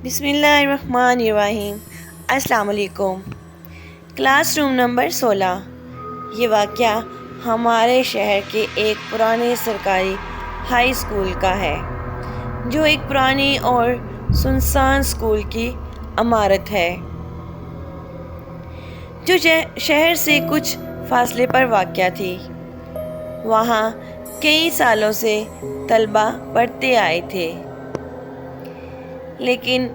بسم اللہ الرحمن الرحیم۔ السلام علیکم۔ Class room number 16۔ یہ واقعہ ہمارے شہر کے ایک پرانے سرکاری ہائی اسکول کا ہے، جو ایک پرانی اور سنسان اسکول کی عمارت ہے، جو شہر سے کچھ فاصلے پر واقع تھی۔ وہاں کئی سالوں سے طلبہ پڑھتے آئے تھے، لیکن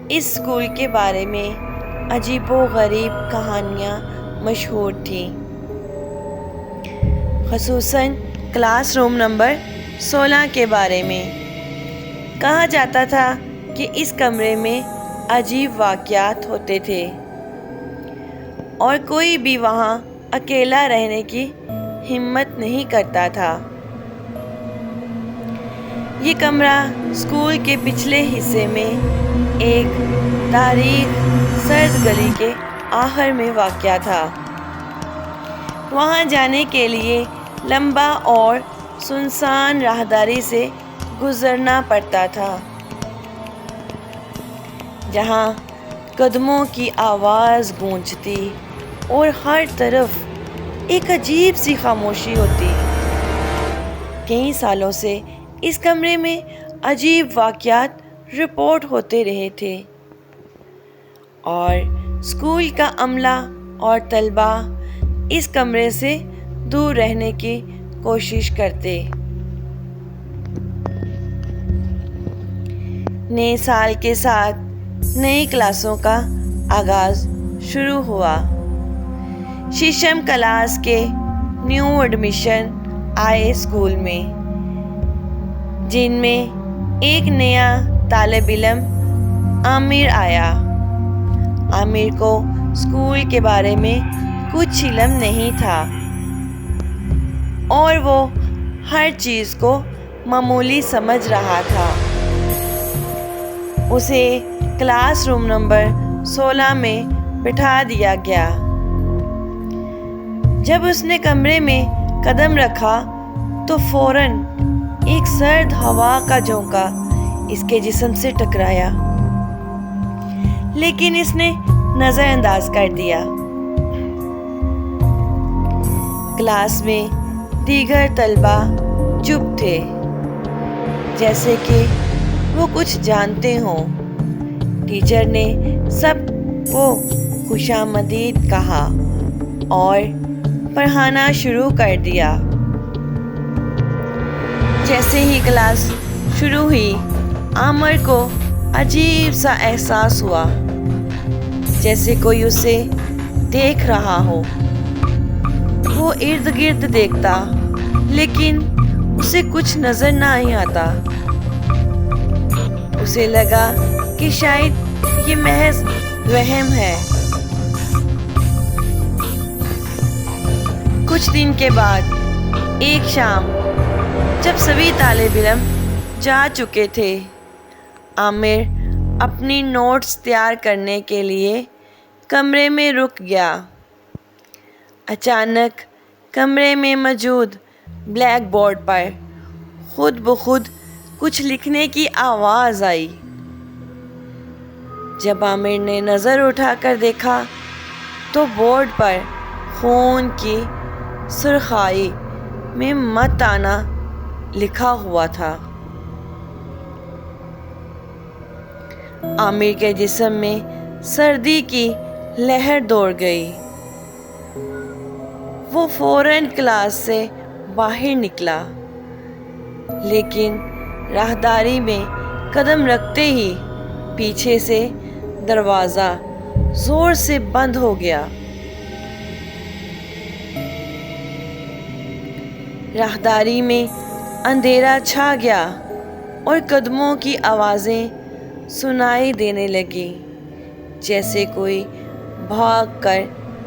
اس اسکول کے بارے میں عجیب و غریب کہانیاں مشہور تھیں، خصوصاً کلاس روم نمبر 16 کے بارے میں۔ کہا جاتا تھا کہ اس کمرے میں عجیب واقعات ہوتے تھے اور کوئی بھی وہاں اکیلا رہنے کی ہمت نہیں کرتا تھا۔ یہ کمرہ اسکول کے پچھلے حصے میں ایک تاریک سرد گلی کے آخر میں واقع تھا۔ وہاں جانے کے لیے لمبا اور سنسان راہداری سے گزرنا پڑتا تھا، جہاں قدموں کی آواز گونجتی اور ہر طرف ایک عجیب سی خاموشی ہوتی۔ کئی سالوں سے اس کمرے میں عجیب واقعات رپورٹ ہوتے رہے تھے اور اسکول کا عملہ اور طلبہ اس کمرے سے دور رہنے کی کوشش کرتے۔ نئے سال کے ساتھ نئی کلاسوں کا آغاز شروع ہوا۔ ششم کلاس کے نیو ایڈمیشن آئے اسکول میں، جن میں ایک نیا طالب علم عامر آیا۔ عامر کو اسکول کے بارے میں کچھ علم نہیں تھا اور وہ ہر چیز کو معمولی سمجھ رہا تھا۔ اسے کلاس روم نمبر 16 میں بٹھا دیا گیا۔ جب اس نے کمرے میں قدم رکھا تو فوراً ایک سرد ہوا کا جھونکا اس کے جسم سے ٹکرایا، لیکن اس نے نظر انداز کر دیا۔ کلاس میں دیگر طلبہ چپ تھے، جیسے کہ وہ کچھ جانتے ہوں۔ ٹیچر نے سب کو خوشامدید کہا اور پڑھانا شروع کر دیا۔ جیسے ہی کلاس شروع ہوئی، عامر کو عجیب سا احساس ہوا، جیسے کوئی اسے دیکھ رہا ہو۔ وہ ارد گرد دیکھتا، لیکن اسے کچھ نظر نہیں آتا۔ اسے لگا کہ شاید یہ محض وہم ہے۔ کچھ دن کے بعد ایک شام، جب سبھی طالب علم جا چکے تھے، عامر اپنی نوٹس تیار کرنے کے لیے کمرے میں رک گیا۔ اچانک کمرے میں موجود بلیک بورڈ پر خود بخود کچھ لکھنے کی آواز آئی۔ جب عامر نے نظر اٹھا کر دیکھا تو بورڈ پر خون کی سرخائی میں مت آنا لکھا ہوا تھا۔ عامر کے جسم میں سردی کی لہر دوڑ گئی۔ وہ فوراً کلاس سے باہر نکلا، لیکن راہداری میں قدم رکھتے ہی پیچھے سے دروازہ زور سے بند ہو گیا۔ راہداری میں اندھیرا چھا گیا اور قدموں کی آوازیں سنائی دینے لگیں، جیسے کوئی بھاگ کر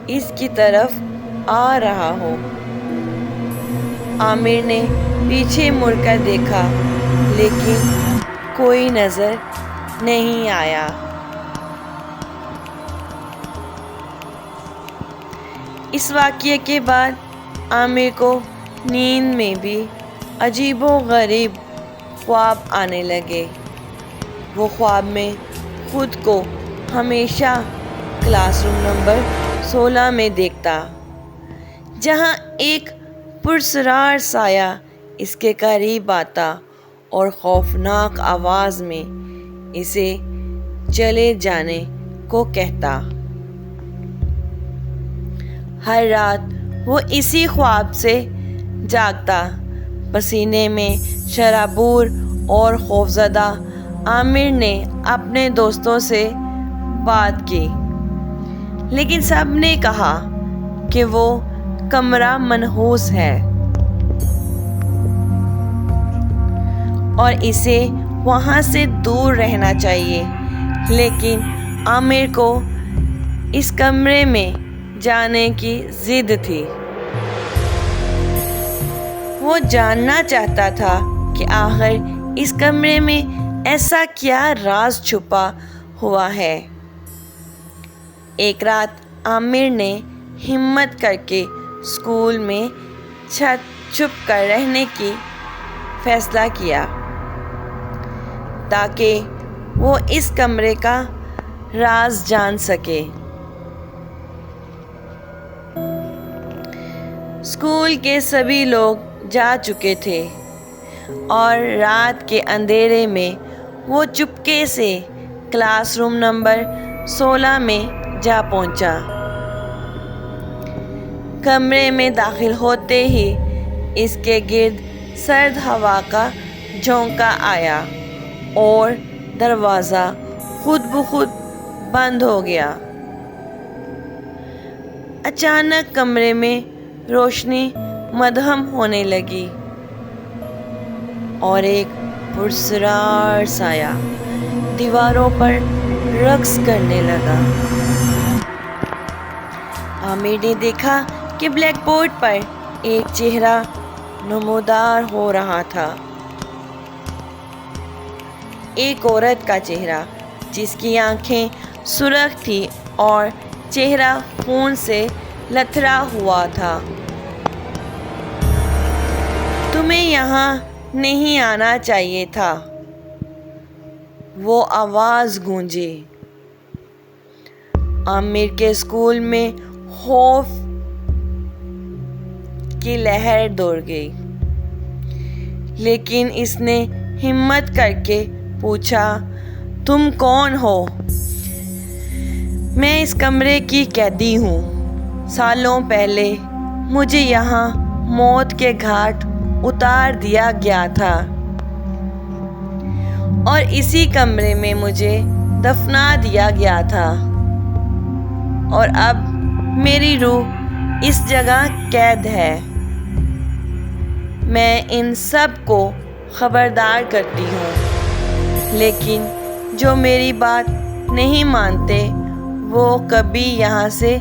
اس کی طرف آ رہا ہو۔ عامر نے پیچھے مڑ کر دیکھا، لیکن کوئی نظر نہیں آیا۔ اس واقعے کے بعد عامر کو نیند میں بھی عجیب و غریب خواب آنے لگے۔ وہ خواب میں خود کو ہمیشہ کلاس روم نمبر 16 میں دیکھتا، جہاں ایک پرسرار سایہ اس کے قریب آتا اور خوفناک آواز میں اسے چلے جانے کو کہتا۔ ہر رات وہ اسی خواب سے جاگتا۔ پسینے میں شرابور اور خوفزدہ عامر نے اپنے دوستوں سے بات کی، لیکن سب نے کہا کہ وہ کمرہ منحوس ہے اور اسے وہاں سے دور رہنا چاہیے، لیکن عامر کو اس کمرے میں جانے کی ضد تھی۔ وہ جاننا چاہتا تھا کہ آخر اس کمرے میں ایسا کیا راز چھپا ہوا ہے۔ ایک رات عامر نے ہمت کر کے اسکول میں چھپ کر رہنے کی فیصلہ کیا تاکہ وہ اس کمرے کا راز جان سکے۔ اسکول کے سبھی لوگ جا چکے تھے اور رات کے اندھیرے میں وہ چپکے سے کلاس روم نمبر 16 میں جا پہنچا۔ کمرے میں داخل ہوتے ہی اس کے گرد سرد ہوا کا جھونکا آیا اور دروازہ خود بخود بند ہو گیا۔ اچانک کمرے میں روشنی مدھم ہونے لگی اور ایک پرسرار سایہ دیواروں پر رقص کرنے لگا۔ عامر نے دیکھا کہ بلیک بورڈ پر ایک چہرہ نمودار ہو رہا تھا، ایک عورت کا چہرہ جس کی آنکھیں سرخ تھیں اور چہرہ خون سے لتھڑا ہوا تھا۔ تمہیں یہاں نہیں آنا چاہیے تھا، وہ آواز گونجی۔ عامر کے اسکول میں خوف کی لہر دوڑ گئی، لیکن اس نے ہمت کر کے پوچھا، تم کون ہو؟ میں اس کمرے کی قیدی ہوں۔ سالوں پہلے مجھے یہاں موت کے گھاٹ اتار دیا گیا تھا اور اسی کمرے میں مجھے دفنا دیا گیا تھا، اور اب میری روح اس جگہ قید ہے۔ میں ان سب کو خبردار کرتی ہوں، لیکن جو میری بات نہیں مانتے وہ کبھی یہاں سے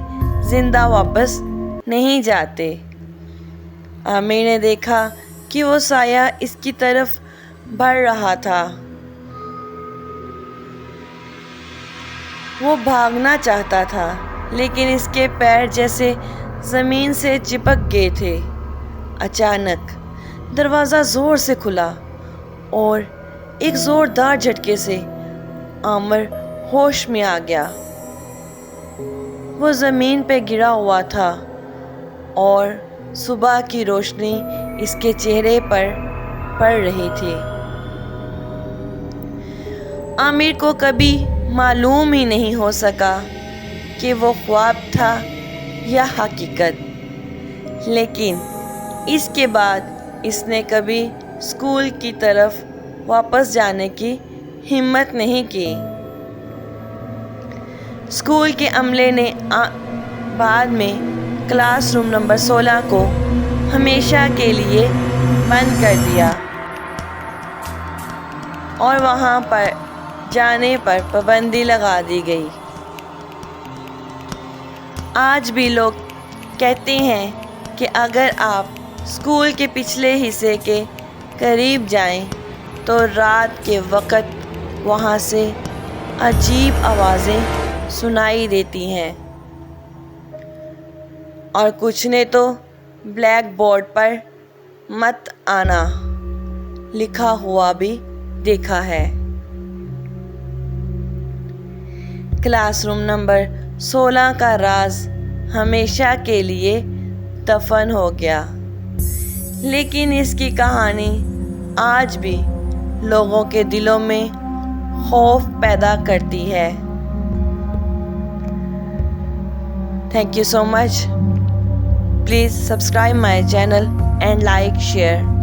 زندہ واپس نہیں جاتے۔ عامر نے دیکھا کہ وہ سایہ اس کی طرف بڑھ رہا تھا۔ وہ بھاگنا چاہتا تھا، لیکن اس کے پیر جیسے زمین سے چپک گئے تھے۔ اچانک دروازہ زور سے کھلا اور ایک زوردار جھٹکے سے عامر ہوش میں آ گیا۔ وہ زمین پہ گرا ہوا تھا اور صبح کی روشنی اس کے چہرے پر پڑ رہی تھی۔ عامر کو کبھی معلوم ہی نہیں ہو سکا کہ وہ خواب تھا یا حقیقت، لیکن اس کے بعد اس نے کبھی اسکول کی طرف واپس جانے کی ہمت نہیں کی۔ اسکول کے عملے نے بعد میں کلاس روم نمبر 16 کو ہمیشہ کے لیے بند کر دیا اور وہاں پر جانے پر پابندی لگا دی گئی۔ آج بھی لوگ کہتے ہیں کہ اگر آپ اسکول کے پچھلے حصے کے قریب جائیں تو رات کے وقت وہاں سے عجیب آوازیں سنائی دیتی ہیں، اور کچھ نے تو بلیک بورڈ پر مت آنا لکھا ہوا بھی دیکھا ہے۔ کلاس روم نمبر 16 کا راز ہمیشہ کے لیے دفن ہو گیا، لیکن اس کی کہانی آج بھی لوگوں کے دلوں میں خوف پیدا کرتی ہے۔ Thank you so much. Please subscribe my channel and like, share.